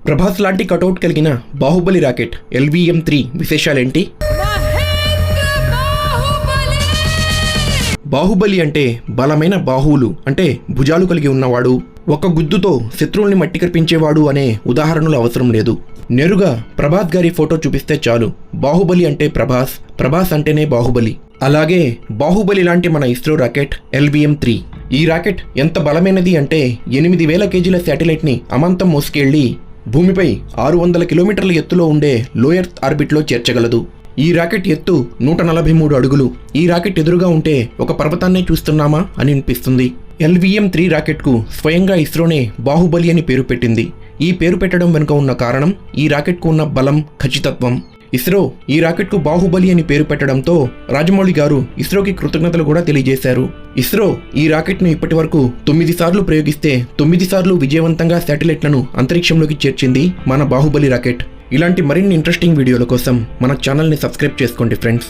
ప్రభాస్ లాంటి కటౌట్ కలిగిన Baahubali rocket LVM-3 విశేషాలేంటి? Baahubali అంటే బలమైన బాహువులు అంటే భుజాలు కలిగి ఉన్నవాడు, ఒక గుద్దుతో శత్రువుల్ని మట్టి కర్పించేవాడు అనే ఉదాహరణలు అవసరం లేదు. నేరుగా ప్రభాస్ గారి ఫోటో చూపిస్తే చాలు బాహుబలి అంటే ప్రభాస్, ప్రభాస్ అంటేనే బాహుబలి. అలాగే బాహుబలి లాంటి మన ఇస్రో రాకెట్ LVM-3. ఈ రాకెట్ ఎంత బలమైనది అంటే 8000 కేజీల శాటిలైట్ని అమాంతం మోసుకెళ్లి భూమిపై 600 కిలోమీటర్ల ఎత్తులో ఉండే లో ఎర్త్ ఆర్బిట్లో చేర్చగలదు. ఈ రాకెట్ ఎత్తు 143 అడుగులు. ఈ రాకెట్ ఎదురుగా ఉంటే ఒక పర్వతాన్నే చూస్తున్నామా అని అనిపిస్తుంది. LVM-3 రాకెట్కు స్వయంగా ఇస్రోనే బాహుబలి అని పేరు పెట్టింది. ఈ పేరు పెట్టడం వెనుక ఉన్న కారణం ఈ రాకెట్కు ఉన్న బలం, ఖచ్చితత్వం. ఇస్రో ఈ రాకెట్కు బాహుబలి అని పేరు పెట్టడంతో రాజమౌళి గారు ఇస్రోకి కృతజ్ఞతలు కూడా తెలియజేశారు. ఇస్రో ఈ రాకెట్ను ఇప్పటి వరకు 9 సార్లు ప్రయోగిస్తే 9 సార్లు విజయవంతంగా శాటిలైట్లను అంతరిక్షంలోకి చేర్చింది మన బాహుబలి రాకెట్. ఇలాంటి మరిన్ని ఇంట్రెస్టింగ్ వీడియోల కోసం మన ఛానల్ని సబ్స్క్రైబ్ చేసుకోండి ఫ్రెండ్స్.